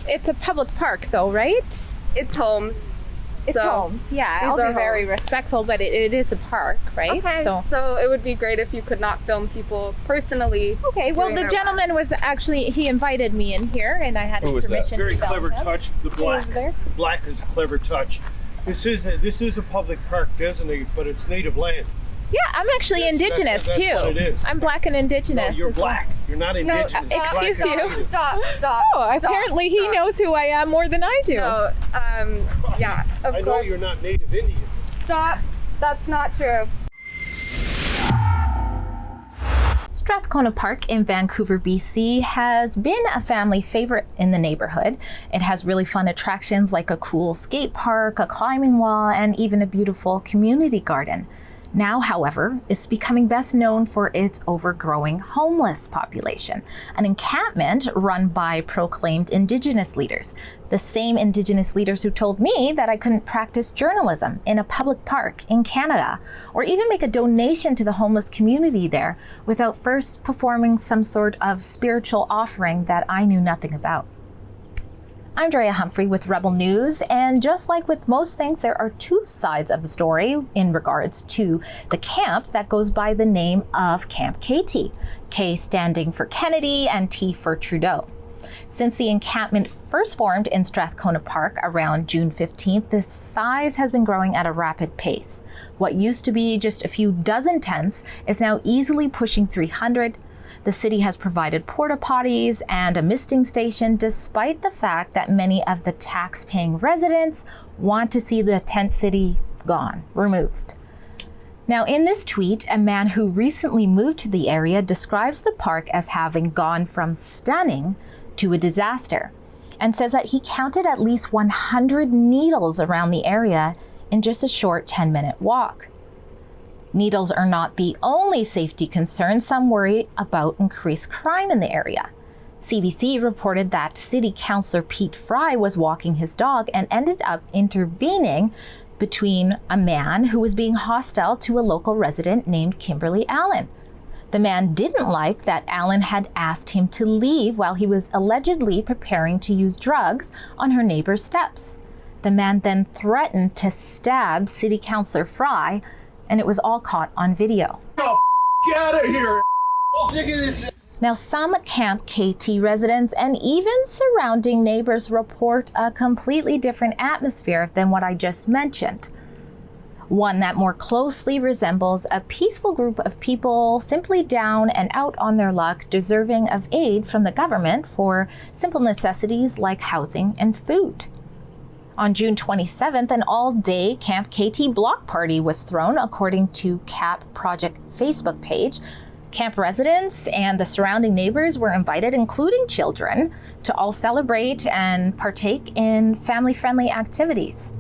It's a public park though, right? It's homes. It's homes, yeah. I'll be very respectful, but it is a park, right? Okay, so it would be great if you could not film people personally. Okay, well, the gentleman was actually, he invited me in here, and I had his permission to film him. Very clever touch, the black. The black is a clever touch. This is a public park designated, but it's native land. Yeah, I'm actually indigenous too. That's what it is. I'm black and indigenous. No, you're black. You're not indigenous. No, excuse you. Stop. Oh, apparently he knows who I am more than I do. No, yeah, of course. I know you're not native Indian. Stop. That's not true. Strathcona Park in Vancouver, BC has been a family favorite in the neighborhood. It has really fun attractions like a cool skate park, a climbing wall, and even a beautiful community garden. Now, however, it's becoming best known for its overgrowing homeless population, an encampment run by proclaimed Indigenous leaders, the same Indigenous leaders who told me that I couldn't practice journalism in a public park in Canada, or even make a donation to the homeless community there without first performing some sort of spiritual offering that I knew nothing about. I'm Drea Humphrey with Rebel News, and just like with most things, there are two sides of the story in regards to the camp that goes by the name of Camp KT, K standing for Kennedy and T for Trudeau. Since the encampment first formed in Strathcona Park around June 15th, the size has been growing at a rapid pace. What used to be just a few dozen tents is now easily pushing 300. The city has provided porta potties and a misting station, despite the fact that many of the tax-paying residents want to see the tent city gone, removed. Now, in this tweet, a man who recently moved to the area describes the park as having gone from stunning to a disaster, and says that he counted at least 100 needles around the area in just a short 10-minute walk. Needles are not the only safety concern. Some worry about increased crime in the area. CBC reported that City Councillor Pete Fry was walking his dog and ended up intervening between a man who was being hostile to a local resident named Kimberly Allen. The man didn't like that Allen had asked him to leave while he was allegedly preparing to use drugs on her neighbor's steps. The man then threatened to stab City Councillor Fry, and it was all caught on video. Get out of here! Look at this! Now, some Camp KT residents and even surrounding neighbors report a completely different atmosphere than what I just mentioned. One that more closely resembles a peaceful group of people simply down and out on their luck, deserving of aid from the government for simple necessities like housing and food. On June 27th, an all-day Camp KT block party was thrown, according to CAP Project Facebook page. Camp residents and the surrounding neighbors were invited, including children, to all celebrate and partake in family-friendly activities.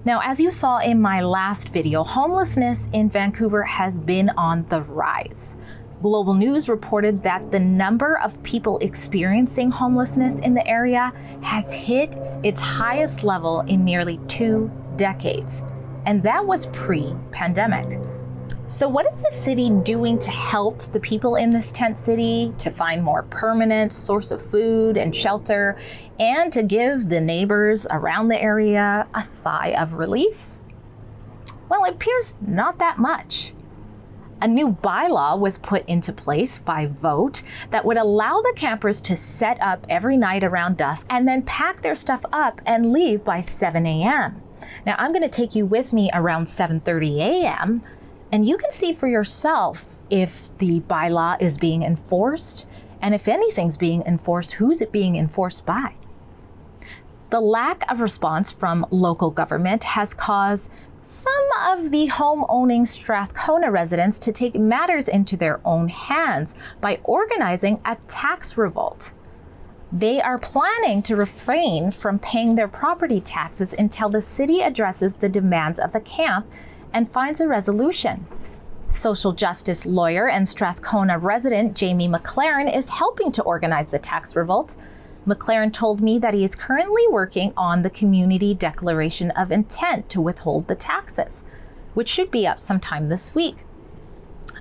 Now, as you saw in my last video, homelessness in Vancouver has been on the rise. Global News reported that the number of people experiencing homelessness in the area has hit its highest level in nearly 2 decades, and that was pre-pandemic. So what is the city doing to help the people in this tent city to find more permanent source of food and shelter, and to give the neighbors around the area a sigh of relief? Well, it appears not that much. A new bylaw was put into place by vote that would allow the campers to set up every night around dusk and then pack their stuff up and leave by 7 a.m. Now, I'm going to take you with me around 7:30 a.m. and you can see for yourself if the bylaw is being enforced, and if anything's being enforced, who's it being enforced by? The lack of response from local government has caused some of the home-owning Strathcona residents to take matters into their own hands by organizing a tax revolt. They are planning to refrain from paying their property taxes until the city addresses the demands of the camp and finds a resolution. Social justice lawyer and Strathcona resident Jamie McLaren is helping to organize the tax revolt. McLaren told me that he is currently working on the community declaration of intent to withhold the taxes, which should be up sometime this week.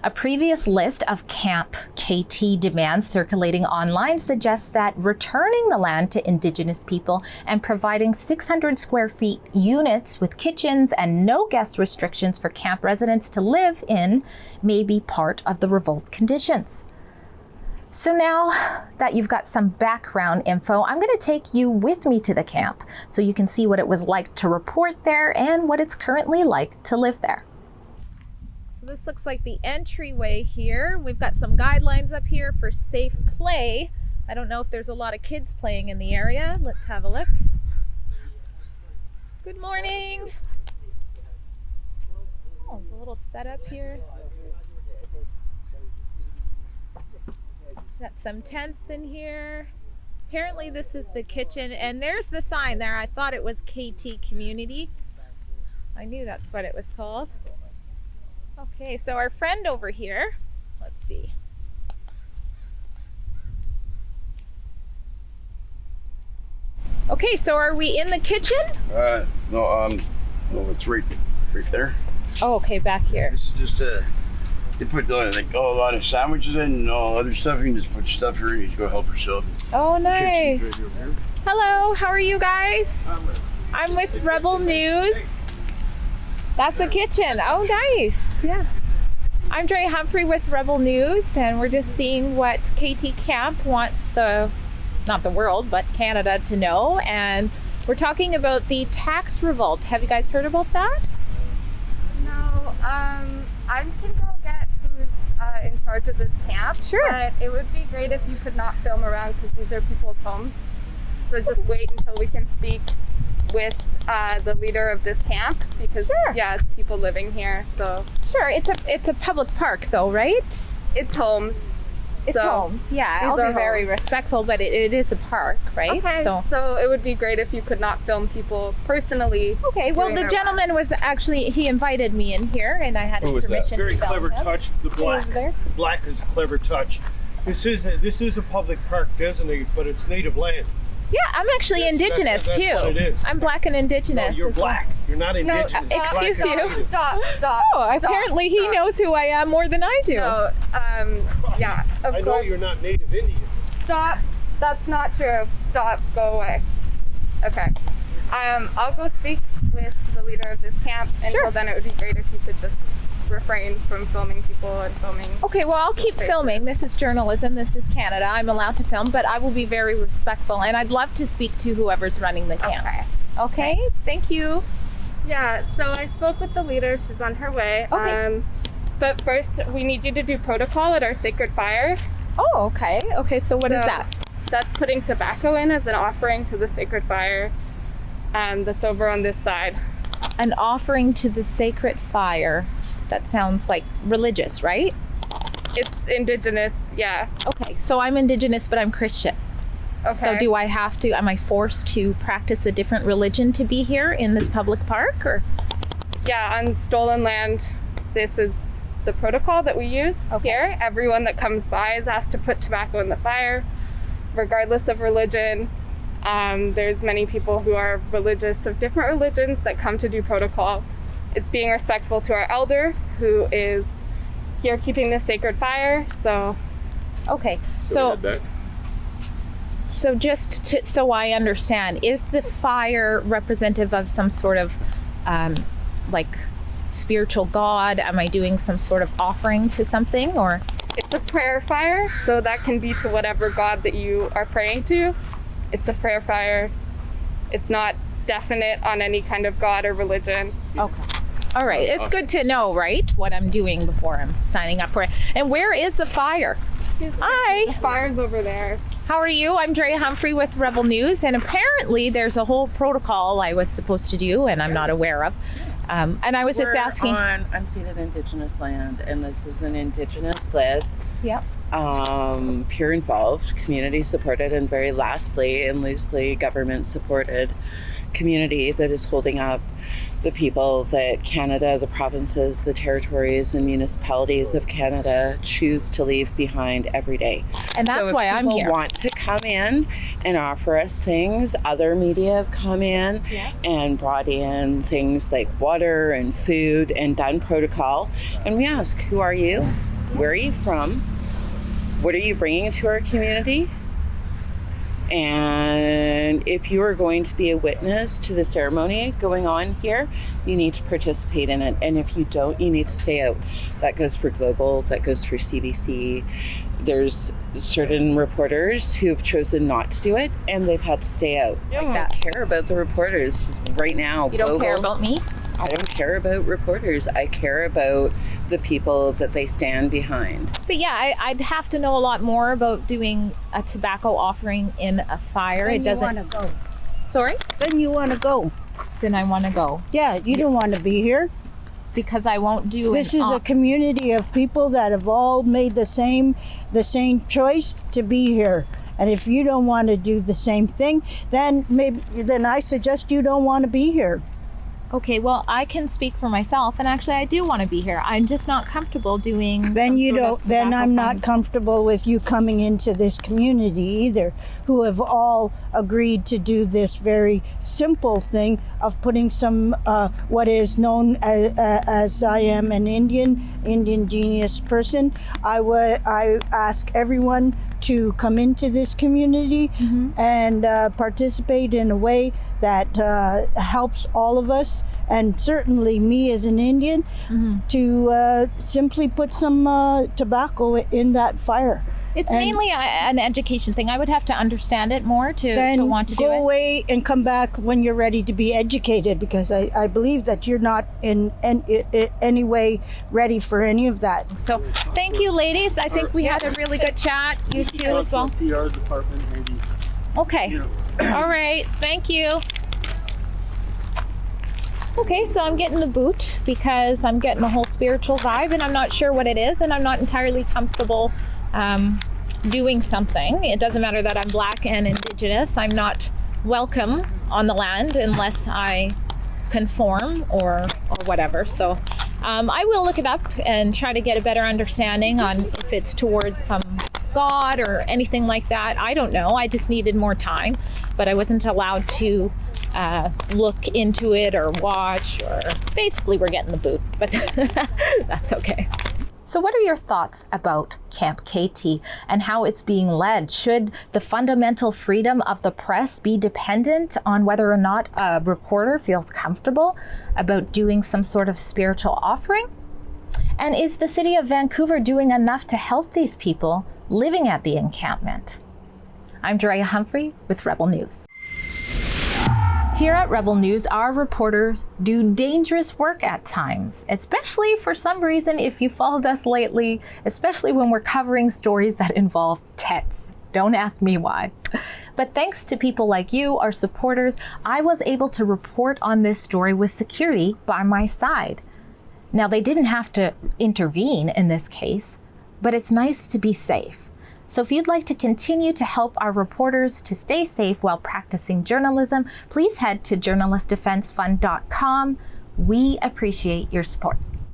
A previous list of Camp KT demands circulating online suggests that returning the land to Indigenous people and providing 600 square feet units with kitchens and no guest restrictions for camp residents to live in may be part of the revolt conditions. So now that you've got some background info, I'm going to take you with me to the camp so you can see what it was like to report there and what it's currently like to live there. This looks like the entryway here. We've got some guidelines up here for safe play. I don't know if there's a lot of kids playing in the area. Let's have a look. Good morning. Oh, there's a little setup here. Got some tents in here. Apparently this is the kitchen, and there's the sign there. I thought it was KT Community. I knew that's what it was called. Okay, so our friend over here, let's see. Okay, so are we in the kitchen? No, it's right there. Oh, okay, back here. This is just they put like a lot of sandwiches in and all other stuff. You can just put stuff here and you can go help yourself. Oh, nice. Kitchen's right over here. Hello, how are you guys? I'm with Rebel News. That's the kitchen. Oh, nice. Yeah. I'm Drea Humphrey with Rebel News, and we're just seeing what KT Camp wants not the world, but Canada to know. And we're talking about the tax revolt. Have you guys heard about that? No, I can go get who's in charge of this camp. Sure. But it would be great if you could not film around because these are people's homes. So just wait until we can speak with the leader of this camp because Sure. yeah, it's people living here. So Sure, it's a public park though, right? it's homes. It's So, homes. Yeah, these I'll are be very homes. respectful, but it is a park, right? Okay, so it would be great if you could not film people personally. Okay, well, doing the their gentleman was actually, he invited me in here and I had his permission Very to film clever him. touch. The black. Over there. The black is a clever touch. This is a public park designated, but it's native land. Yeah, I'm actually That's Indigenous too. what it is. I'm Black and Indigenous. No, you're as well. black. You're not No, Indigenous. You're black excuse and you. native. Stop. Oh, apparently he knows who I am more than I do. No, yeah, of I know course. you're not Native Indian. Stop. That's not true. Stop. Go away. Okay. I'll go speak with the leader of this camp. Until Sure. then, it would be great if you could just refrain from filming people and filming. Okay, well, I'll keep filming. This is journalism. This is Canada. I'm allowed to film, but I will be very respectful. And I'd love to speak to whoever's running the camp. Okay? Thank you. Yeah. So I spoke with the leader. She's on her way. Okay. But first, we need you to do protocol at our sacred fire. Oh, okay. Okay, so what is So that? That's putting tobacco in as an offering to the sacred fire. That's over on this side. An offering to the sacred fire. That sounds like religious, right? It's Indigenous, yeah. Okay, so I'm Indigenous, but I'm Christian. Okay. So am I forced to practice a different religion to be here in this public park, or? Yeah, on stolen land, this is the protocol that we use here. Everyone that comes by is asked to put tobacco in the fire, regardless of religion. There's many people who are religious of different religions that come to do protocol. It's being respectful to our elder who is here keeping the sacred fire. So Okay, so so I understand, is the fire representative of some sort of like spiritual god? Am I doing some sort of offering to something, or? it's a prayer fire, so that can be to whatever god that you are praying to. It's a prayer fire. It's not definite on any kind of god or religion. Okay. All right. It's good to know, right, what I'm doing before I'm signing up for it. And where is the fire? Hi. The fire's over there. How are you? I'm Drea Humphrey with Rebel News, and apparently there's a whole protocol I was supposed to do and I'm not aware of. And I was just asking. We're on unceded Indigenous land, and this is an Indigenous-led, Yep. peer involved, community supported, and very lastly and loosely government supported community that is holding up the people that Canada, the provinces, the territories and municipalities of Canada choose to leave behind every day. And that's So why if I'm people here. want to come in and offer us things, other media have come in and brought in things like water and food and done protocol. And we ask, who are you? Where are you from? What are you bringing to our community? And if you are going to be a witness to the ceremony going on here, you need to participate in it. And if you don't, you need to stay out. That goes for Global, that goes for CBC. There's certain reporters who have chosen not to do it, and they've had to stay out. I don't care about the reporters right now. You don't care about me? I don't care about reporters. I care about the people that they stand behind. But yeah, I'd have to know a lot more about doing a tobacco offering in a fire. Then you want to go. Sorry? Then you want to go. Then I want to go. Yeah, you don't want to be here. Because I won't do This is a community of people that have all made the same choice to be here. And if you don't want to do the same thing, then I suggest you don't want to be here. Okay, well, I can speak for myself, and actually I do want to be here. I'm just not comfortable doing Then I'm not comfortable with you coming into this community either, who have all agreed to do this very simple thing of putting some what is known as I am an indigenous person. I ask everyone to come into this community and participate in a way that helps all of us, and certainly me as an Indian, to simply put some tobacco in that fire. It's mainly an education thing. I would have to understand it more to want to do it. Go away and come back when you're ready to be educated, because I believe that you're not in any way ready for any of that. So thank you, ladies. I think we had a really good chat. You too as well. PR department, maybe. Okay. All right. Thank you. Okay, so I'm getting the boot because I'm getting a whole spiritual vibe, and I'm not sure what it is, and I'm not entirely comfortable doing something. It doesn't matter that I'm Black and Indigenous. I'm not welcome on the land unless I conform or whatever. So I will look it up and try to get a better understanding on if it's towards some God or anything like that. I don't know. I just needed more time, but I wasn't allowed to look into it or watch, or basically we're getting the boot, but that's okay. So what are your thoughts about Camp KT and how it's being led? Should the fundamental freedom of the press be dependent on whether or not a reporter feels comfortable about doing some sort of spiritual offering? And is the city of Vancouver doing enough to help these people living at the encampment? I'm Drea Humphrey with Rebel News. Here at Rebel News, our reporters do dangerous work at times, especially for some reason if you followed us lately, especially when we're covering stories that involve Tets. Don't ask me why. But thanks to people like you, our supporters, I was able to report on this story with security by my side. Now, they didn't have to intervene in this case, but it's nice to be safe. So if you'd like to continue to help our reporters to stay safe while practicing journalism, please head to journalistdefensefund.com. We appreciate your support.